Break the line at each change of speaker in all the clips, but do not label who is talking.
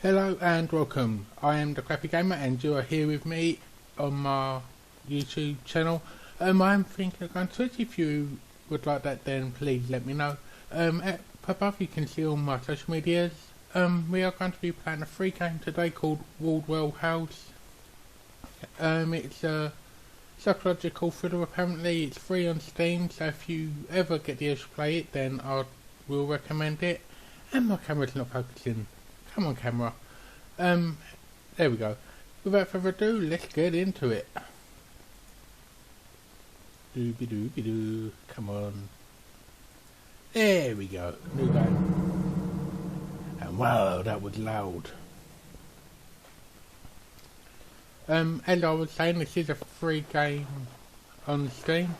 Hello and welcome. I am the Crappy Gamer and you are here with me on my YouTube channel. I'm thinking of going to Twitch. If you would like that, then please let me know. Up above you can see all my social medias. We are going to be playing a free game today called Wardwell House. It's a psychological thriller apparently. It's free on Steam, so if you ever get the urge to play it, then I will recommend it. And my camera's not focusing. Come on, camera. There we go. Without further ado, let's get into it. Dooby-dooby-doo. Come on. There we go. New game. And wow, that was loud. As I was saying, this is a free game on Steam.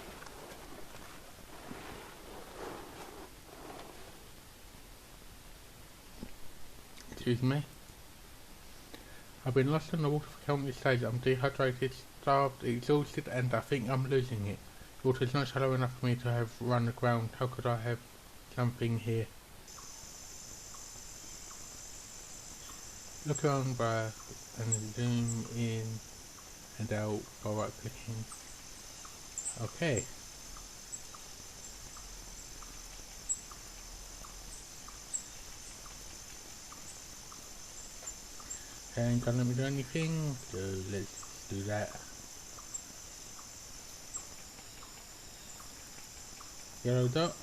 Excuse me. I've been lost in the water for countless days. I'm dehydrated, starved, exhausted, and I think I'm losing it. The water is not shallow enough for me to have run aground. How could I have something here? Look around by and zoom in and out by right clicking. Okay. Ain't gonna let me do anything, so let's do that. Yellow dot.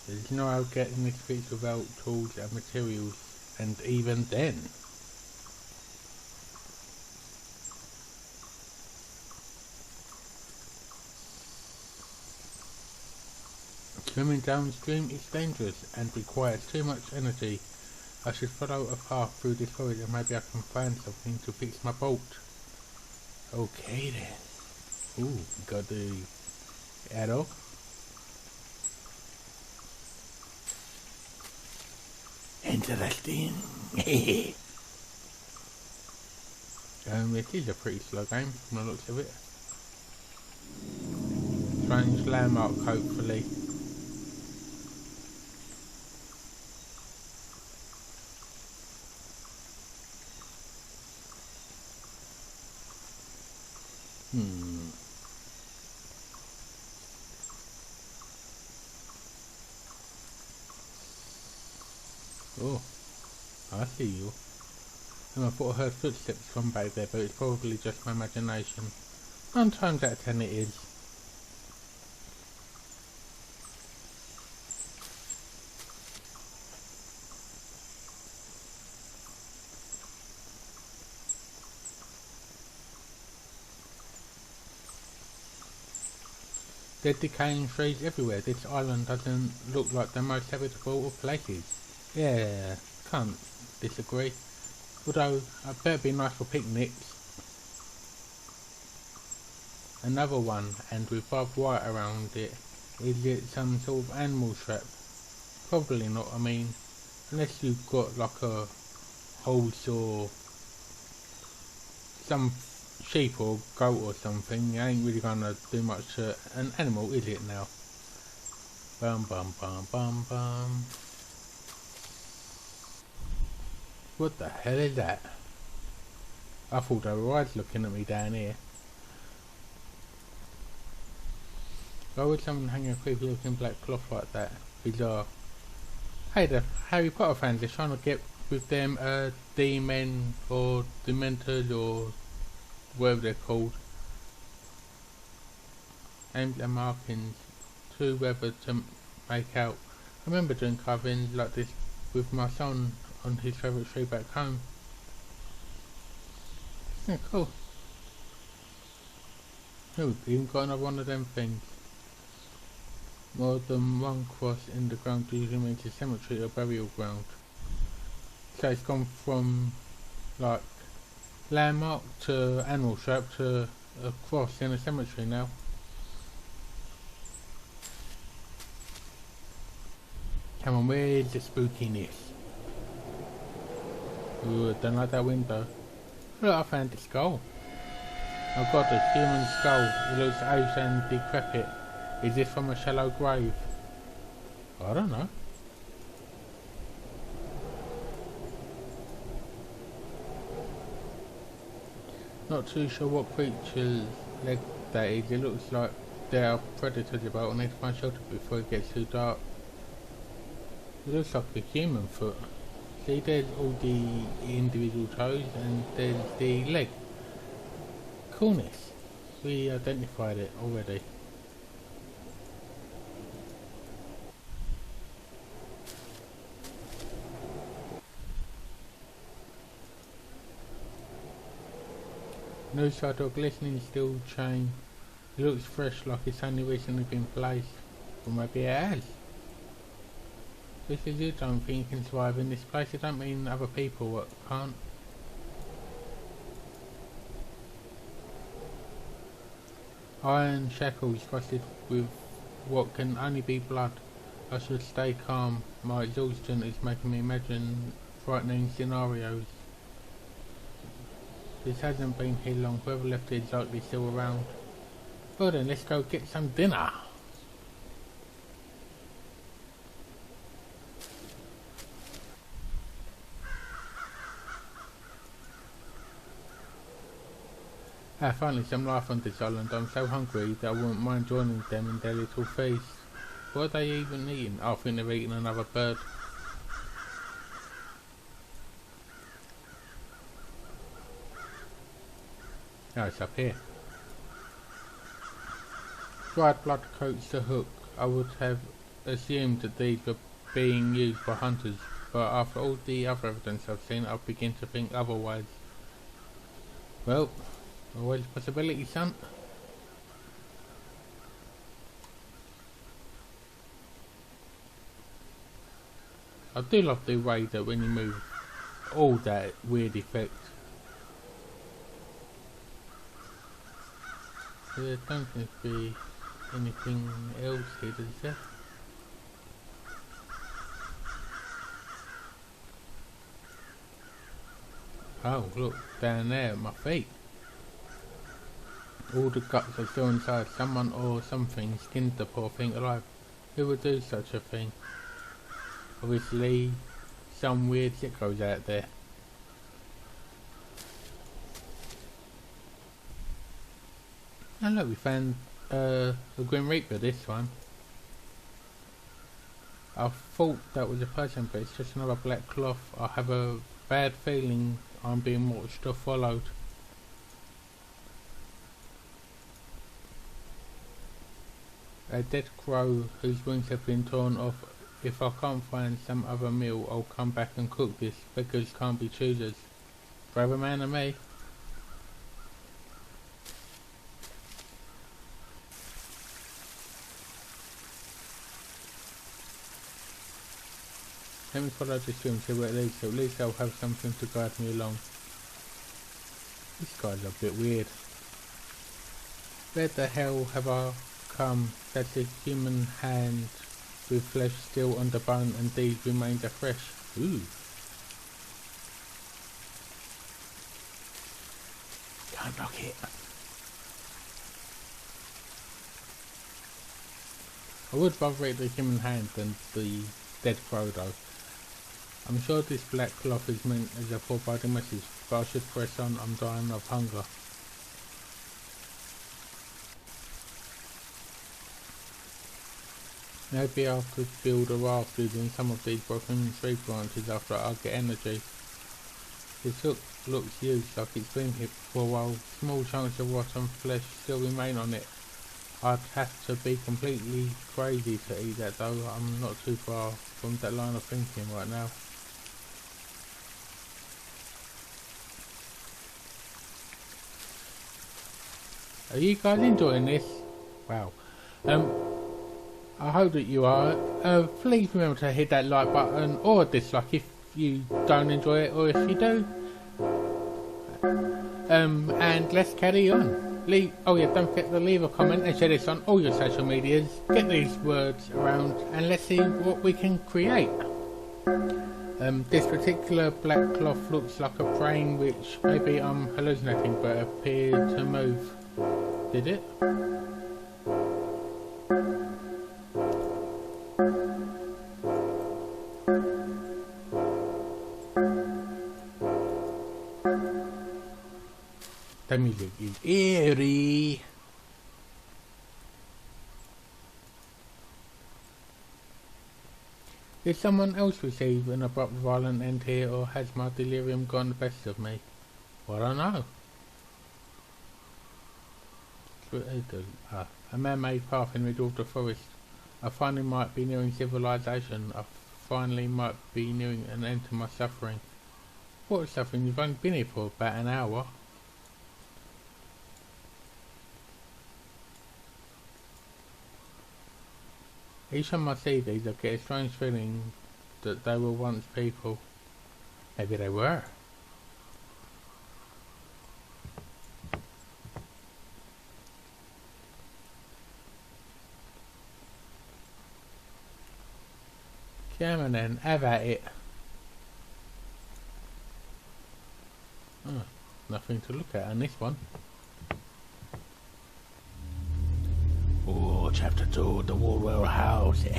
There's no how getting this fixed without tools and materials, and even then. Swimming downstream is dangerous and requires too much energy. I should follow a path through this forest and maybe I can find something to fix my boat. Okay then. Ooh, got the arrow. Interesting. It is a pretty slow game from the looks of it. Strange landmark, hopefully. Oh, I see you. And I thought I heard footsteps from back there, but it's probably just my imagination. 9 times out of 10 it is. There are decaying trees everywhere. This island doesn't look like the most habitable of places. Yeah, can't disagree. Although, I bet it'd be nice for picnics. Another one, and with barbed wire around it. Is it some sort of animal trap? Probably not, I mean, unless you've got like a horse or some sheep or goat or something, you ain't really gonna do much to an animal, is it now? Bum bum bum bum bum. What the hell is that? I thought they were eyes looking at me down here. Why would someone hang a creepy looking black cloth like that? Bizarre. Hey, the Harry Potter fans are trying to get with them demon or dementors or whatever they're called. Aims and markings too whether to make out. I remember doing carvings like this with my son on his favourite tree back home. Yeah, cool. Oh, even got another one of them things. More than one cross in the ground usually means a cemetery or burial ground. So it's gone from like landmark to animal trap to a cross in a cemetery now. Come on, where's the spookiness? Ooh, I don't like that window. Look, I found the skull. I've got a human skull. It looks aged and decrepit. Is this from a shallow grave? I don't know. Not too sure what creature's leg that is. It looks like there are predators about and they need to find shelter before it gets too dark. It looks like a human foot. See, there's all the individual toes and there's the leg. Coolness. We identified it already. No side or glistening steel chain. It looks fresh, like it's only recently been placed. Or maybe it has. Just as you don't think you can survive in this place, it don't mean other people can't. Iron shackles crusted with what can only be blood. I should stay calm. My exhaustion is making me imagine frightening scenarios. This hasn't been here long. Whoever left it is likely still around. Well then, let's go get some dinner. Finally some life on this island. I'm so hungry that I wouldn't mind joining them in their little feast. What are they even eating? I think they're eating another bird. Oh, it's up here. Dried blood coats the hook. I would have assumed that these were being used by hunters, but after all the other evidence I've seen, I begin to think otherwise. Well, always a possibility, son. I do love the way that when you move, all that weird effect. There don't seem to be anything else here, does there? Oh, look, down there at my feet. All the guts are still inside. Someone or something skinned the poor thing alive. Who would do such a thing? Obviously, some weird sickos out there. And look, we found a Grim Reaper this one. I thought that was a person, but it's just another black cloth. I have a bad feeling I'm being watched or followed. A dead crow whose wings have been torn off. If I can't find some other meal, I'll come back and cook this. Beggars can't be choosers. Brave a man and me. Let me follow this stream and see where it leads to. At least I'll have something to guide me along. This guy's a bit weird. Where the hell have I come? That's a human hand with flesh still on the bone and these remains are fresh. Ooh. Don't knock it. I would rather eat the human hand than the dead crow though. I'm sure this black cloth is meant as a foreboding message, but I should press on. I'm dying of hunger. Maybe I could build a raft using some of these broken tree branches after I get energy. This hook looks used like it's been here for a while. Small chunks of rotten flesh still remain on it. I'd have to be completely crazy to eat that though. I'm not too far from that line of thinking right now. Are you guys enjoying this? Wow. I hope that you are. Please remember to hit that like button or dislike if you don't enjoy it, or if you do. And let's carry on. Oh yeah, don't forget to leave a comment and share this on all your social medias. Get these words around and let's see what we can create. This particular black cloth looks like a brain, which maybe I'm hallucinating, but appeared to move. Did it? The music is eerie. Did someone else receive an abrupt violent end here, or has my delirium gone the best of me? Well, I don't know. A man-made path in the middle of the forest. I finally might be nearing civilization. I finally might be nearing an end to my suffering. What suffering? You've only been here for about an hour. Each time I see these, I get a strange feeling that they were once people. Maybe they were. Come on then, have at it. Oh, nothing to look at on this one. Oh, chapter 2, the Wardwell House. The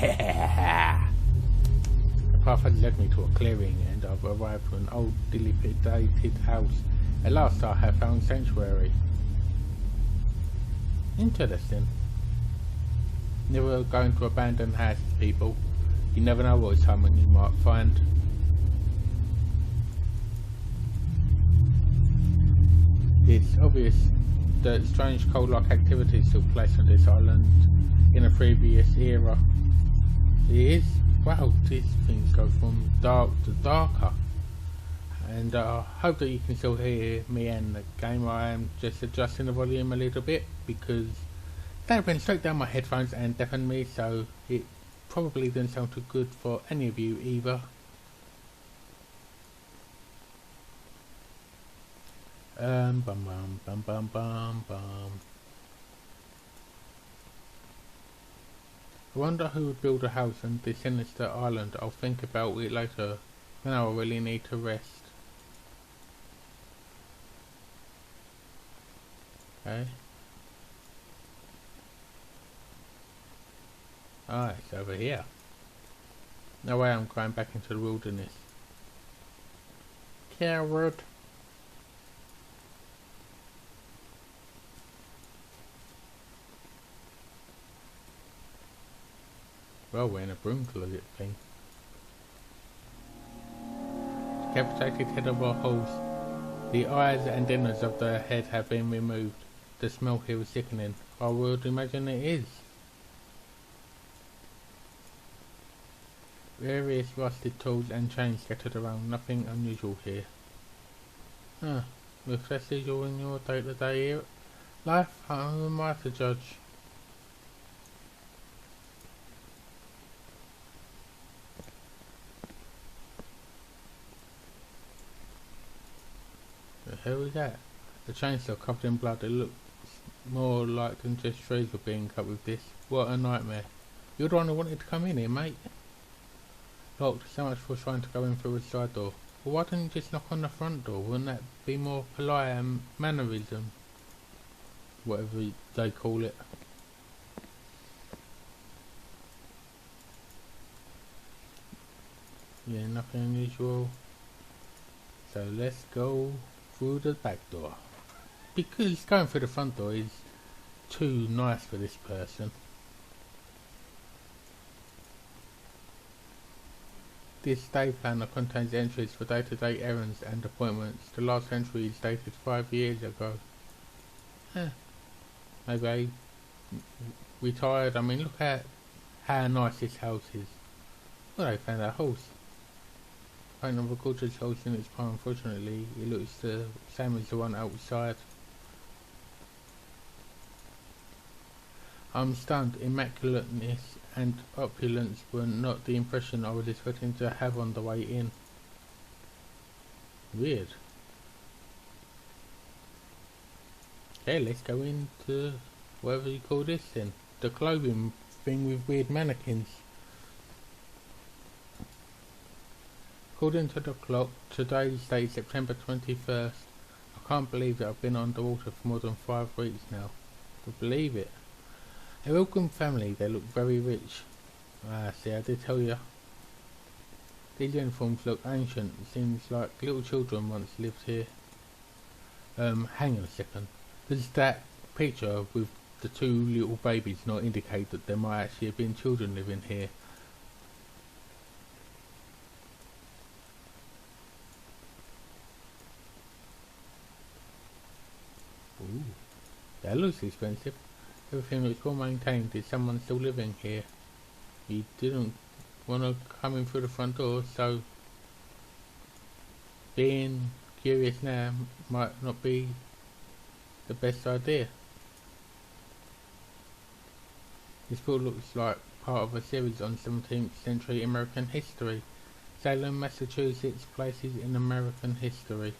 path had led me to a clearing, and I've arrived to an old, dilapidated house. At last I have found sanctuary. Interesting. Never going to abandoned houses, people. You never know what someone you might find. It's obvious that strange cult-like activities took place on this island in a previous era. It is, wow, these things go from dark to darker. And I hope that you can still hear me and the game. I am just adjusting the volume a little bit because that went straight down my headphones and deafened me, so it probably didn't sound too good for any of you either. Bum bum bum bum bum bum. I wonder who would build a house on this sinister island. I'll think about it later when I really need to rest. Okay. Ah, it's over here. No way I'm going back into the wilderness. Coward. Well, we're in a broom closet thing. Decapitated head of a horse. The eyes and innards of the head have been removed. The smell here is sickening. I would imagine it is. Various rusted tools and chains scattered around. Nothing unusual here. Huh. If that's usual in your day-to-day life, how am I to judge? The hell is that? The chainsaw covered in blood. It looks more like than just trees were being cut with this. What a nightmare. You're the one who wanted to come in here, mate. Locked. So much for trying to go in through the side door. Well, why don't you just knock on the front door? Wouldn't that be more polite and mannerism? Whatever they call it. Yeah, nothing unusual. So let's go through the back door. Because going through the front door is too nice for this person. This day planner contains entries for day-to-day errands and appointments. The last entry is dated 5 years ago. Maybe I retired. I mean, look at how nice this house is. Well, they found a horse. I don't recall this horse in its prime. Unfortunately, it looks the same as the one outside. I'm stunned. Immaculateness and opulence were not the impression I was expecting to have on the way in. Weird. Okay, let's go into whatever you call this then. The clothing thing with weird mannequins. According to the clock, today's date, September 21st. I can't believe that I've been underwater for more than 5 weeks now. To believe it. A welcome family, they look very rich. Ah, see, I did tell you. These uniforms look ancient. It seems like little children once lived here. Hang on a second. Does that picture with the two little babies not indicate that there might actually have been children living here? Ooh, that looks expensive. Everything looks well maintained. Is someone still living here? He didn't want to come in through the front door, so being curious now might not be the best idea. This book looks like part of a series on 17th century American history. Salem, Massachusetts, places in American history.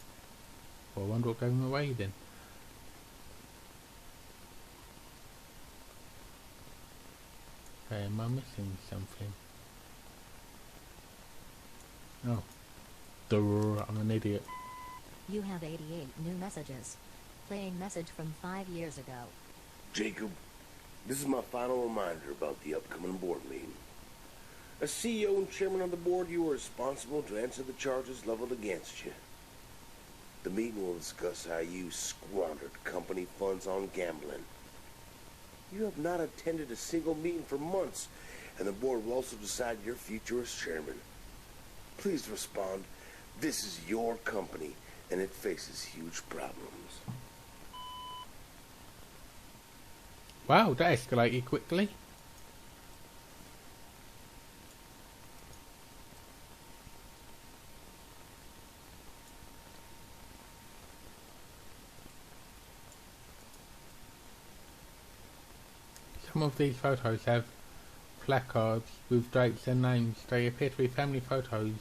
Well, I wonder what gave them away then. Okay, am I missing something? Oh. Duh, I'm an idiot.
You have 88 new messages. Playing message from 5 years ago.
Jacob, this is my final reminder about the upcoming board meeting. As CEO and chairman of the board, you are responsible to answer the charges leveled against you. The meeting will discuss how you squandered company funds on gambling. You have not attended a single meeting for months, and the board will also decide your future as chairman. Please respond. This is your company, and it faces huge problems.
Wow, that escalated quickly. Some of these photos have placards with dates and names. They appear to be family photos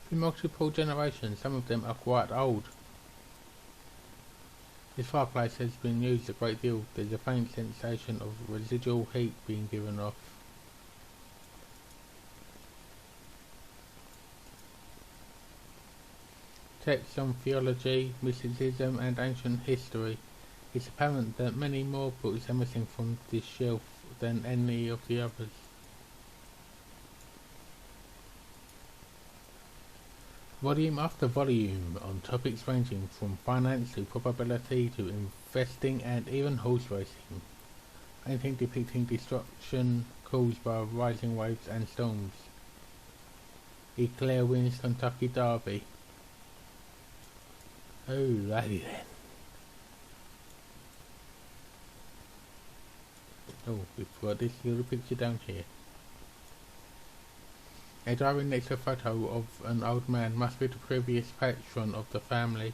from multiple generations. Some of them are quite old. This fireplace has been used a great deal. There's a faint sensation of residual heat being given off. Texts on theology, mysticism and ancient history. It's apparent that many more books are missing from this shelf than any of the others. Volume after volume on topics ranging from finance to probability to investing and even horse racing. Painting depicting destruction caused by rising waves and storms. Eclair wins Kentucky Derby. Alrighty then. Oh, we've got this little picture down here. A diary next to a photo of an old man must be the previous patron of the family.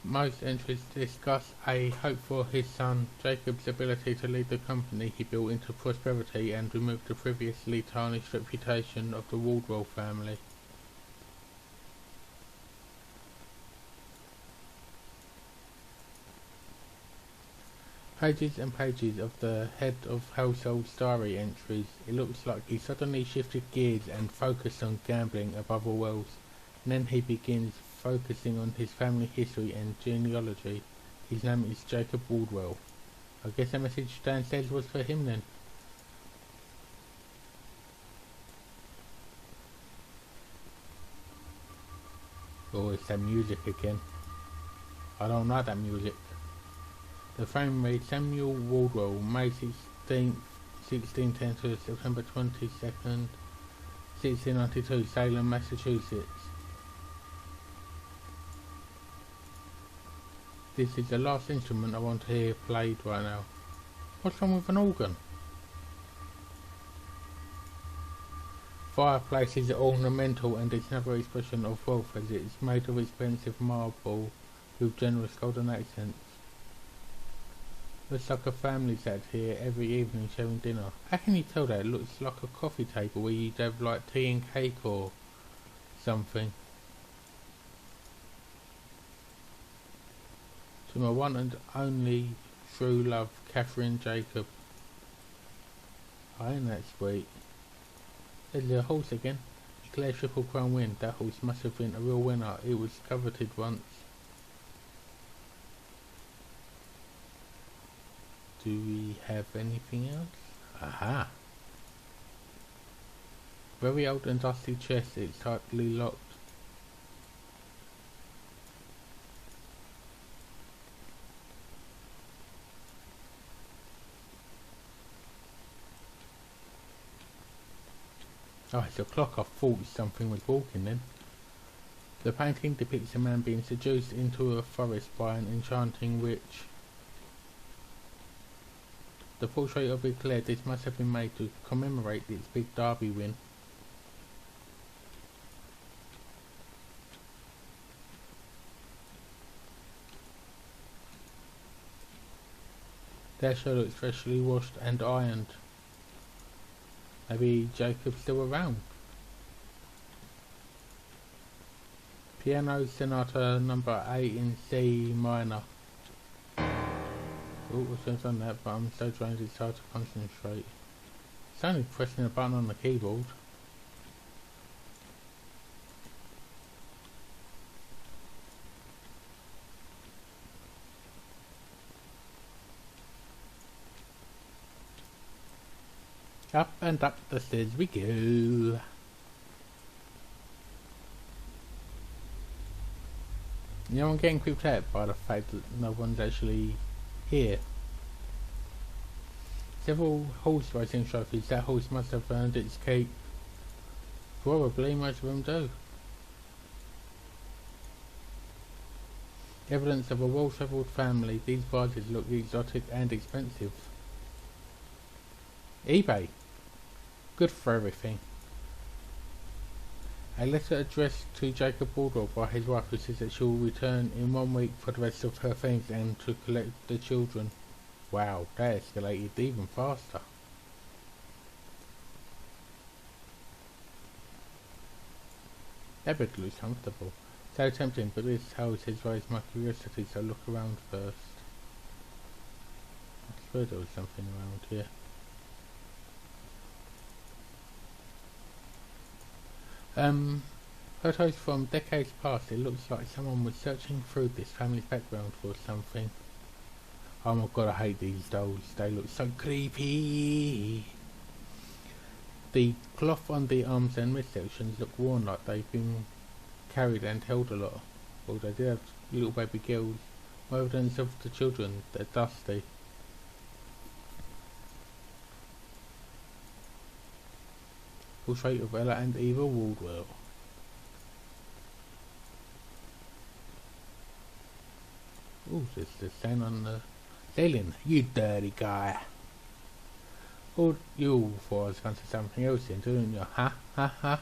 Most entries discuss a hope for his son Jacob's ability to lead the company he built into prosperity and remove the previously tarnished reputation of the Wardwell family. Pages and pages of the head of household's diary entries. It looks like he suddenly shifted gears and focused on gambling above all else. And then he begins focusing on his family history and genealogy. His name is Jacob Wardwell. I guess the message downstairs was for him then. Oh, it's that music again. I don't like that music. The frame reads Samuel Wardwell, May 16th, 1610 to September 22nd, 1692, Salem, Massachusetts. This is the last instrument I want to hear played right now. What's wrong with an organ? Fireplace is ornamental and it's another expression of wealth as it is made of expensive marble with generous golden accents. Looks like a family sat here every evening sharing dinner. How can you tell that? It looks like a coffee table where you'd have like tea and cake or something. To my one and only true love, Catherine Jacob. Ain't that sweet? There's a horse again. Eclair Triple Crown win. That horse must have been a real winner. It was coveted once. Do we have anything else? Aha! Very old and dusty chest, it's tightly locked. Oh, it's a clock. I thought something was walking then. The painting depicts a man being seduced into a forest by an enchanting witch. The portrait of Eclair, this must have been made to commemorate its big derby win. Their shirt looks freshly washed and ironed. Maybe Jacob's still around. Piano Sonata number 8 in C minor. Oh, I should have done that, but I'm so drained it's hard to concentrate. It's only pressing a button on the keyboard. Up and up the stairs we go. You know, I'm getting creeped out by the fact that no one's actually here. Several horse racing trophies. That horse must have earned its keep. Probably, most of them do. Evidence of a well-travelled family. These vases look exotic and expensive. eBay. Good for everything. A letter addressed to Jacob Wardwell by his wife, who says that she will return in 1 week for the rest of her things and to collect the children. Wow, that escalated even faster. That bed looks comfortable. So tempting, but this house has raised my curiosity, so look around first. I swear there was something around here. Photos from decades past. It looks like someone was searching through this family's background for something. Oh my god, I hate these dolls. They look so creepy. The cloth on the arms and midsections look worn, like they've been carried and held a lot. Well, they did have little baby girls. More evidence of the children. They're dusty. Portrait of Ella and Eva Wardwell. Ooh, there's the stain on the ceiling. You dirty guy. Oh, you thought I was going to say something else then, didn't you? Ha ha ha.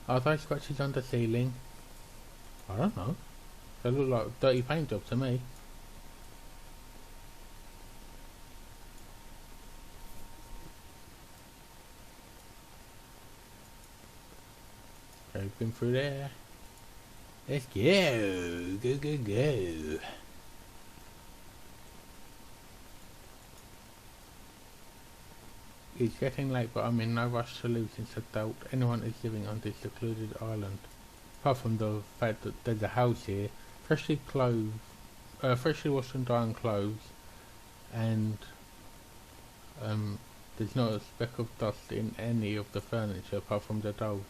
Are those scratches on the ceiling? I don't know. They look like a dirty paint job to me. I've been through there. Let's go. Go, go, go. It's getting late, but I'm in no rush to leave since I doubt anyone is living on this secluded island. Apart from the fact that there's a house here, freshly washed and dried clothes, and there's not a speck of dust in any of the furniture apart from the dolls.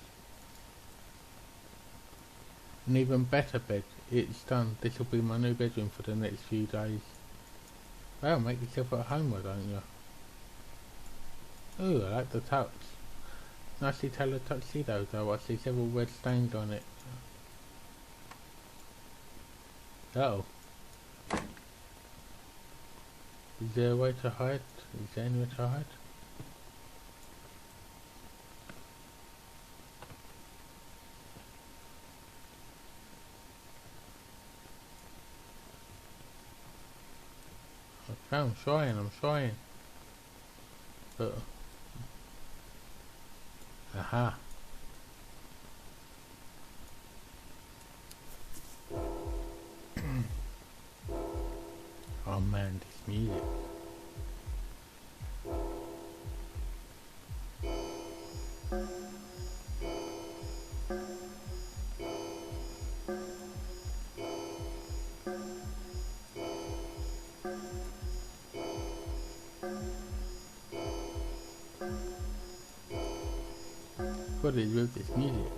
An even better bed. It's done. This will be my new bedroom for the next few days. Well, make yourself at home, why don't you? Ooh, I like the tux. Nicely tailored tuxedo, though I see several red stains on it. Uh-oh. Is there a way to hide? Is there anywhere to hide? Okay, I'm trying. But aha. Oh man, this music. What is with this music?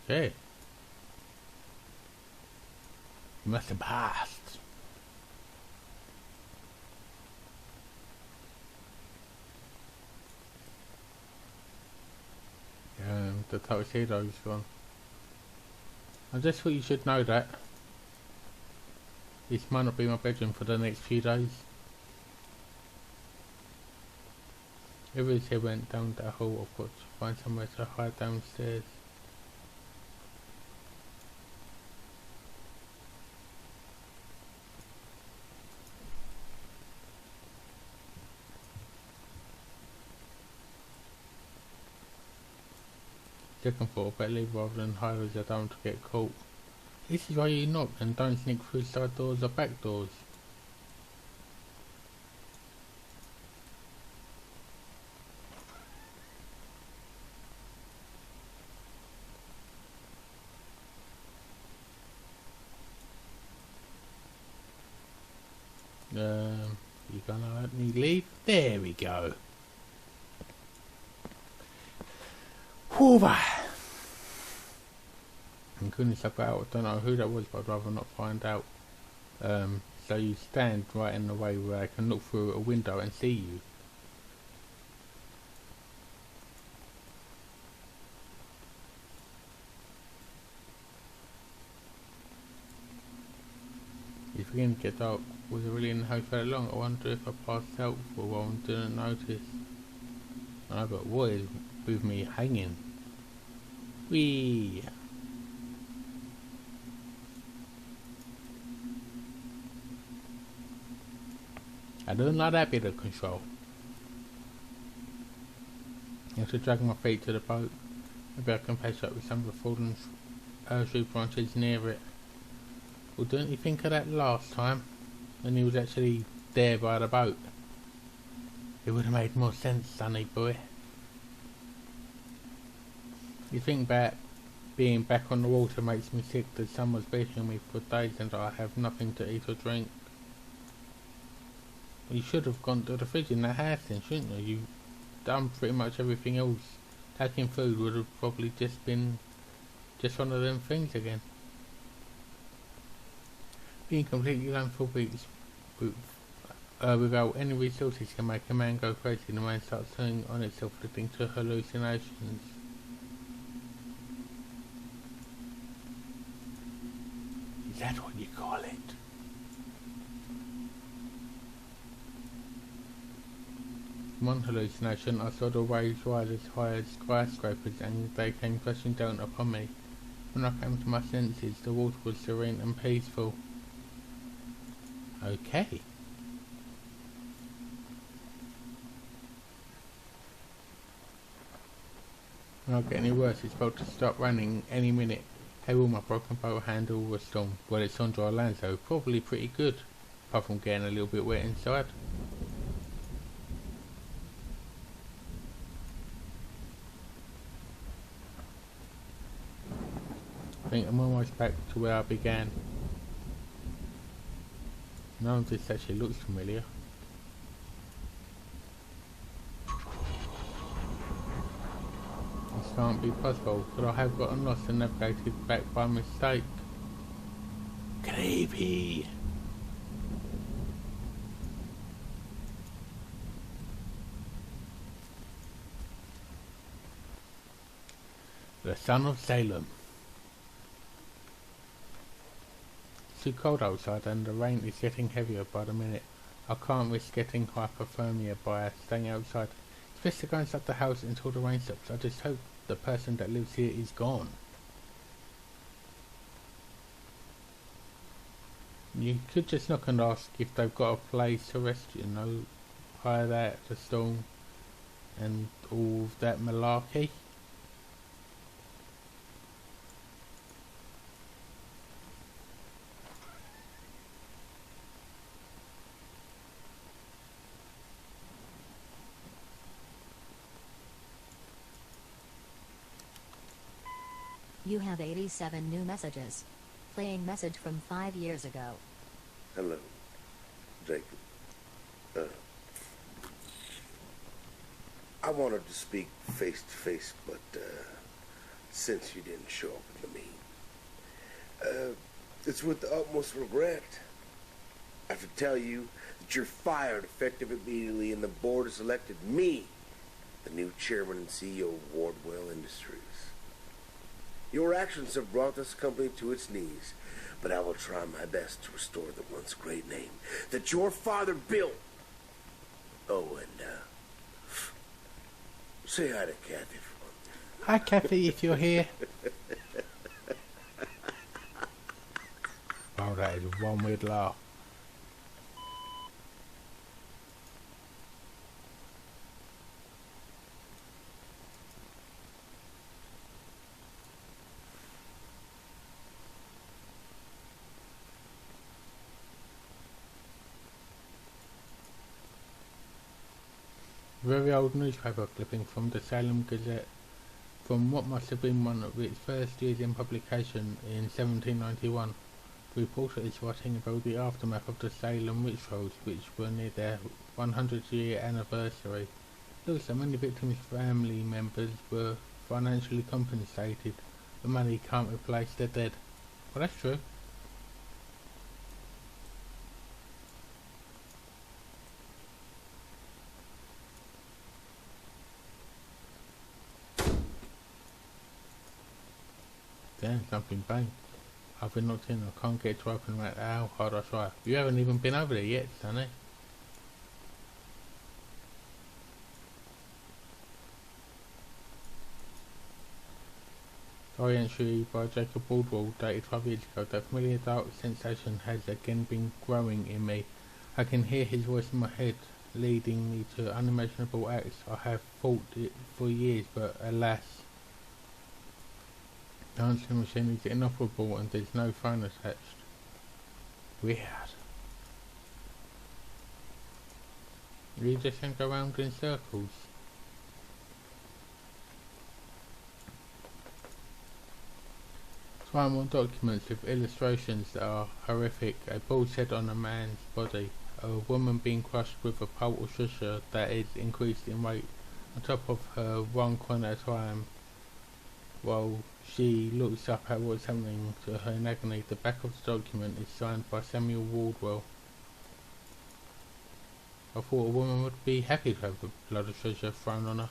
Okay. You must have passed. The tuxedo's gone. I just thought you should know that. This might not be my bedroom for the next few days. Every day went down that hall, I've got to find somewhere to hide downstairs. Second thought, better leave rather than hide as I don't want to get caught. This is why you knock and don't sneak through side doors or back doors. You gonna let me leave? There we go. Hoover! And goodness, I got out. I don't know who that was, but I'd rather not find out. So you stand right in the way where I can look through a window and see you. It's beginning to get dark. Was I really in the house very long? I wonder if I passed out for a while and didn't notice. And I got Roy with me hanging. Whee! I don't like that bit of control. I have to drag my feet to the boat. Maybe I can patch up with some of the fallen tree branches near it. Well, didn't you think of that last time? When he was actually there by the boat? It would have made more sense, sonny boy. You think that being back on the water makes me sick, that someone's beating me for days and I have nothing to eat or drink? You should have gone to the fridge in that house then, shouldn't you? You've done pretty much everything else. Taking food would have probably just been one of them things again. Being completely alone for weeks without any resources can make a man go crazy, and the man starts turning on itself, leading to hallucinations. Is that what you call it? One hallucination, I saw the waves rise as high as skyscrapers and they came crashing down upon me. When I came to my senses, the water was serene and peaceful. Okay. When I get any worse, it's about to start raining any minute. How will my broken boat handle a storm? Well, it's on dry land, so probably pretty good, apart from getting a little bit wet inside. I think I'm almost back to where I began. None of this actually looks familiar. This can't be possible, but I have gotten lost and navigated back by mistake. Creepy. The son of Salem. It's too cold outside and the rain is getting heavier by the minute. I can't risk getting hypothermia by staying outside. It's best to go inside the house until the rain stops. I just hope the person that lives here is gone. You could just knock and ask if they've got a place to rest, you know, hire that, the storm, and all of that malarkey.
You have 87 new messages. Playing message from 5 years ago.
Hello, Jacob. I wanted to speak face to face, but since you didn't show up in the meeting, It's with the utmost regret. I have to tell you that you're fired effective immediately, and the board has elected me the new chairman and CEO of Wardwell Industries. Your actions have brought this company to its knees, but I will try my best to restore the once great name that your father built. Oh, and, say hi to Kathy for me.
Hi, Kathy, if you're here. Oh, that is one weird laugh. Very old newspaper clipping from the Salem Gazette from what must have been one of its first years in publication in 1791. The reporter is writing about the aftermath of the Salem witch trials, which were near their 100-year anniversary. Looks like many victims' family members were financially compensated, but money can't replace the dead. Well, that's true. Damn, something bang. I've been knocked in, I can't get to open no matter how hard I try. You haven't even been over there yet, Sonny. Diary entry by Jacob Wardwell, dated 5 years ago. That familiar dark sensation has again been growing in me. I can hear his voice in my head, leading me to unimaginable acts. I have fought it for years, but alas. The answering machine is inoperable and there's no phone attached. Weird. You just can go around in circles. Find more documents with illustrations that are horrific. A bald head on a man's body. A woman being crushed with a pole or shisha that is increased in weight on top of her one coin at a time, while she looks up at what's happening to her in agony. The back of the document is signed by Samuel Wardwell. I thought a woman would be happy to have a lot of treasure thrown on her.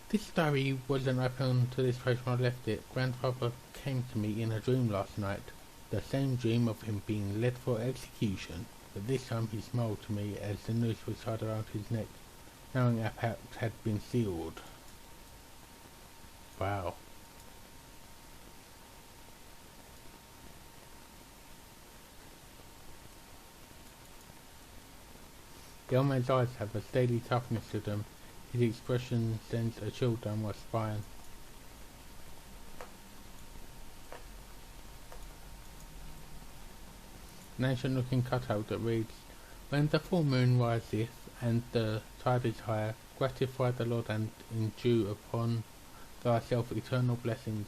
This diary wasn't open to this page when I left it. Grandfather came to me in a dream last night. The same dream of him being led for execution, but this time he smiled to me as the noose was tied around his neck, knowing our pact had been sealed. Wow. The old man's eyes have a steady toughness to them. His expression sends a chill down my spine. An ancient looking cutout that reads, "When the full moon riseth and the tide is high, gratify the Lord and endue upon thyself eternal blessings."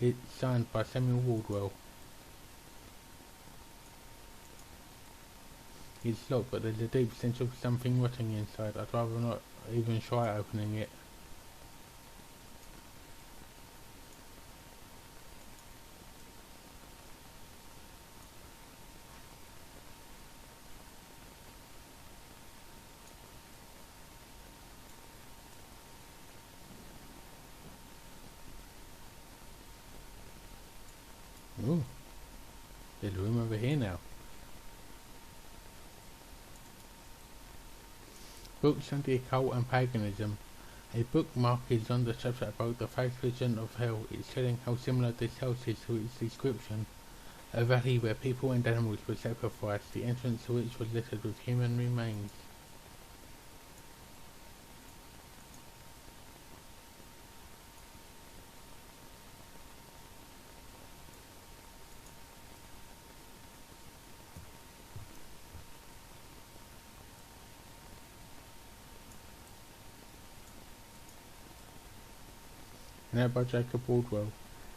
It's signed by Samuel Wardwell. It's locked, but there's a deep sense of something rotting inside. I'd rather not even try opening it. Ooh, there's a room over here now. Books on the occult and paganism. A bookmark is on the subject about the faith religion of hell. It's telling how similar this house is to its description. A valley where people and animals were sacrificed, the entrance to which was littered with human remains. Now by Jacob Wardwell.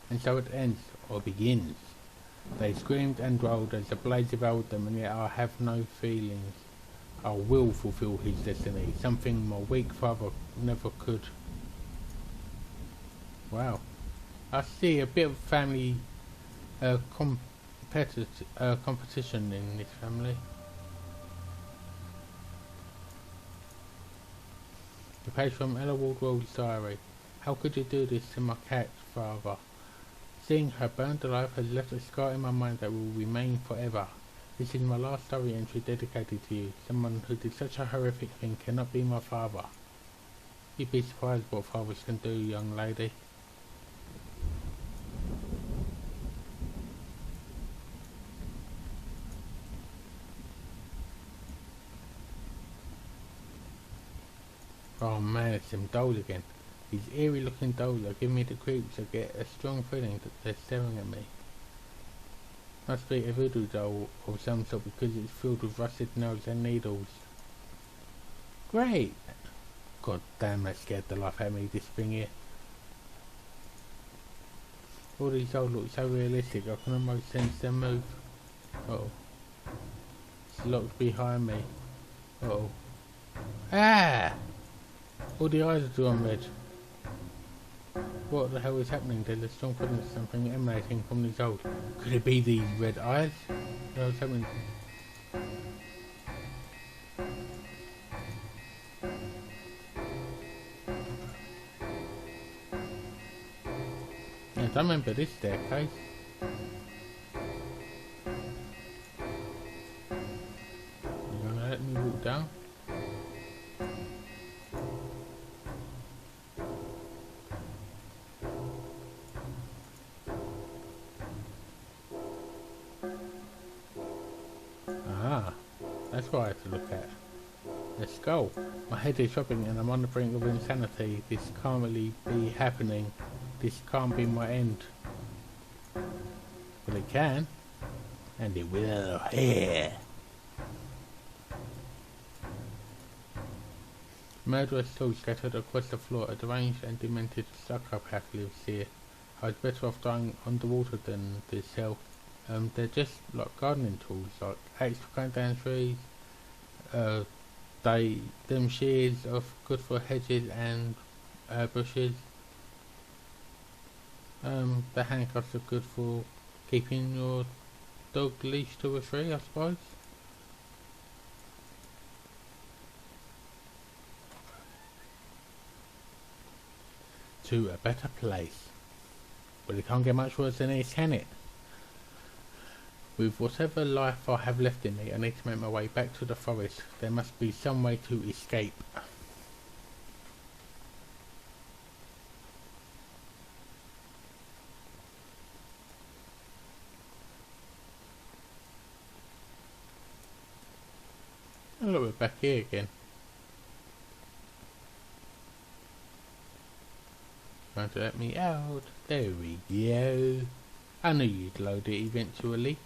And so it ends, or begins. They screamed and rolled as the blade devoured them, and yet I have no feelings. I will fulfill his destiny, something my weak father never could. Wow. I see a bit of family competition in this family. The page from Ella Wardwell's diary. How could you do this to my cat, father? Seeing her burned alive has left a scar in my mind that will remain forever. This is my last diary entry dedicated to you. Someone who did such a horrific thing cannot be my father. You'd be surprised what fathers can do, young lady. Oh man, it's them dolls again. These eerie looking dolls are giving me the creeps. I get a strong feeling that they're staring at me. Must be a voodoo doll of some sort because it's filled with rusted nails and needles. Great! God damn, that scared the life out of me, this thing here. All these dolls look so realistic, I can almost sense them move. Uh oh. It's locked behind me. Uh oh. Ah! All the eyes are drawn red. What the hell is happening? There's a strong feeling of something emanating from these dolls. Could it be these red eyes? What's happening? Yes, I remember this staircase. You gonna let me walk down? Ah, that's what I have to look at. Let's go. My head is throbbing and I'm on the brink of insanity. This can't really be happening. This can't be my end. Well, it can. And it will. Here. Murderous tools scattered across the floor. A deranged and demented psychopath lives here. I was better off dying underwater than this hell. They're just like gardening tools, like axe for cutting down trees. Them shears are good for hedges and bushes. The handcuffs are good for keeping your dog leashed to a tree, I suppose. To a better place. Well, it can't get much worse than this, can it? With whatever life I have left in me, I need to make my way back to the forest. There must be some way to escape. Oh look, we're back here again. Trying to let me out. There we go. I knew you'd load it eventually.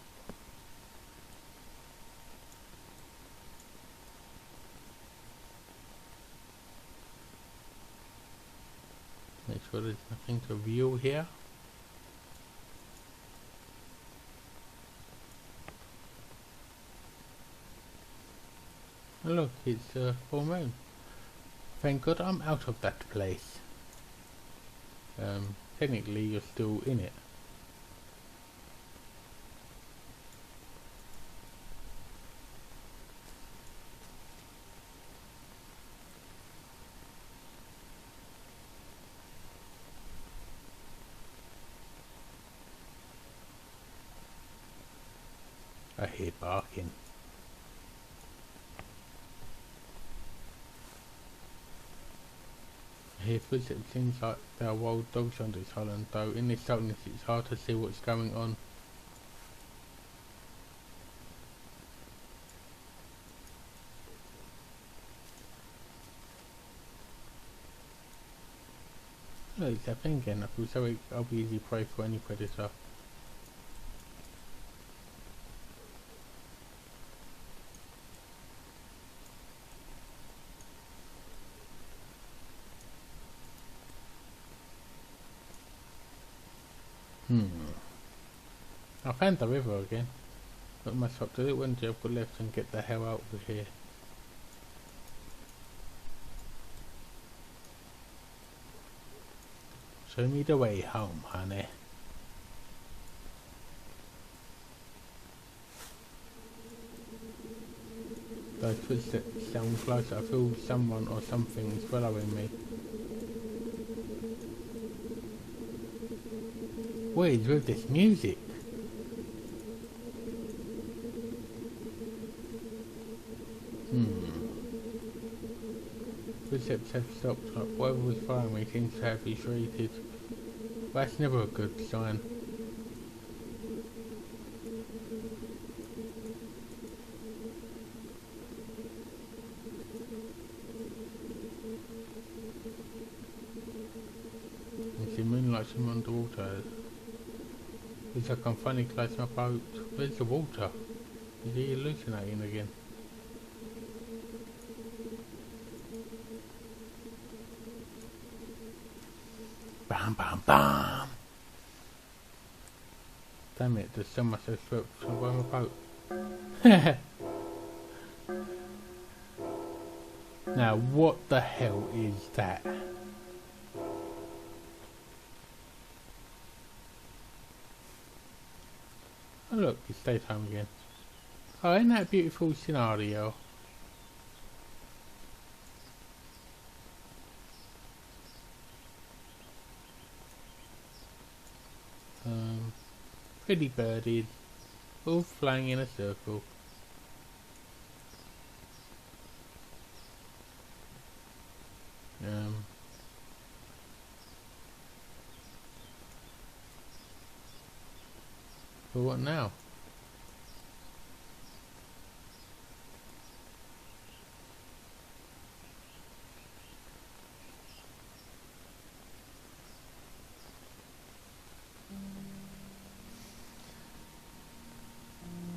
Make sure there's nothing to view here. Look, it's full moon. Thank God I'm out of that place. Technically you're still in it. I hear barking. I hear footsteps. Seems like there are wild dogs on this island, though in this darkness it's hard to see what's going on. Oh, it's that thing again. I feel so I'll be easy prey for any predator. I found the river again. Got my stop to do one job, go left and get the hell out of here. Show me the way home, honey. Those footsteps sound closer. I feel someone or something is following me. What is with this music? Footsteps have stopped. Whatever was following me seems to have retreated. That's never a good sign. I see moonlight from underwater. Looks like I'm finally close to my boat. Where's the water? Is he hallucinating again? Bam, bam, bam! Damn it, there's so much I swept by my boat. Now, what the hell is that? Oh look, it's daytime again. Oh, isn't that a beautiful scenario? Pretty birdies, all flying in a circle. But what now?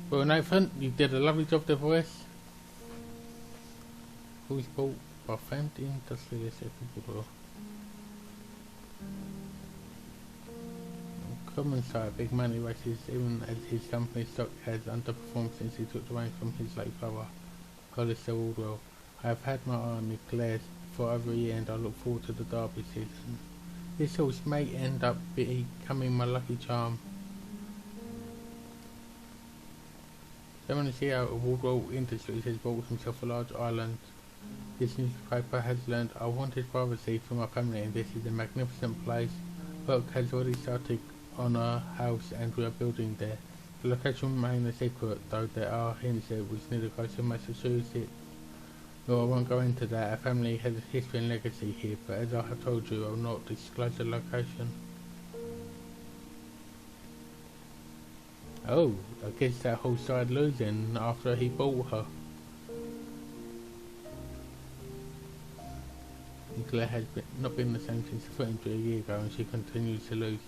Well, Nathan, you did a lovely job with the voice. Who's bought by famed industrialist people? Common sight, big money races, even as his company stock has underperformed since he took the reins from his late brother, Collister Wardwell. I have had my eye on the Clares for over a year and I look forward to the Derby season. This horse may end up becoming my lucky charm. Someone here at Wardwell Industries has bought himself a large island. This newspaper has learned I wanted privacy for my family and this is a magnificent place. Work has already started on a house and we are building there. The location remains a secret, though there are hints that it was near the coast of Massachusetts. Though I won't go into that, our family has a history and legacy here, but as I have told you, I will not disclose the location. Oh, I guess that whole side losing after he bought her. Claire has not been the same since the footage a year ago and she continues to lose.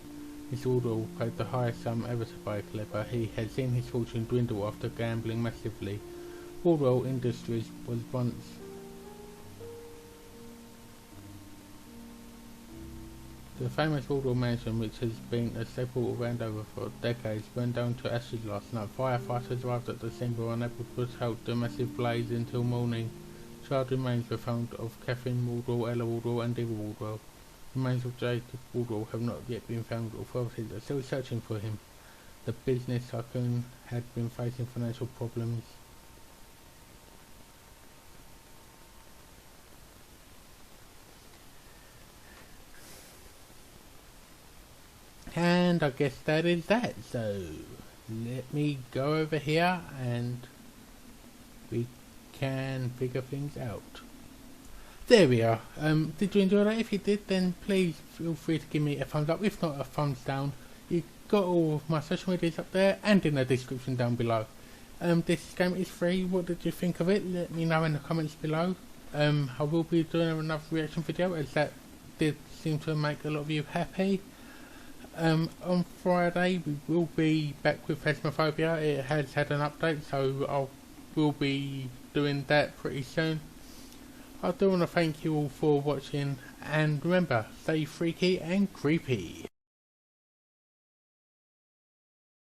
Mr. Wardwell paid the highest sum ever to buy Claire, but he has seen his fortune dwindle after gambling massively. Wardwell Industries was once the famous Wardwell mansion, which has been a staple of Andover for decades, burned down to ashes last night. Firefighters arrived at the scene but were unable to put out the massive blaze until morning. Charred remains were found of Catherine Wardwell, Ella Wardwell and Eva Wardwell. The remains of Jacob Wardwell have not yet been found. Authorities are still searching for him. The business tycoon had been facing financial problems. And I guess that is that. So let me go over here and we can figure things out. There we are. Did you enjoy that? If you did, then please feel free to give me a thumbs up. If not, a thumbs down. You've got all of my social medias up there and in the description down below. This game is free. What did you think of it? Let me know in the comments below. I will be doing another reaction video as that did seem to make a lot of you happy. On Friday we will be back with Phasmophobia. It has had an update, so we'll be doing that pretty soon. I do want to thank you all for watching, and remember, stay freaky and creepy.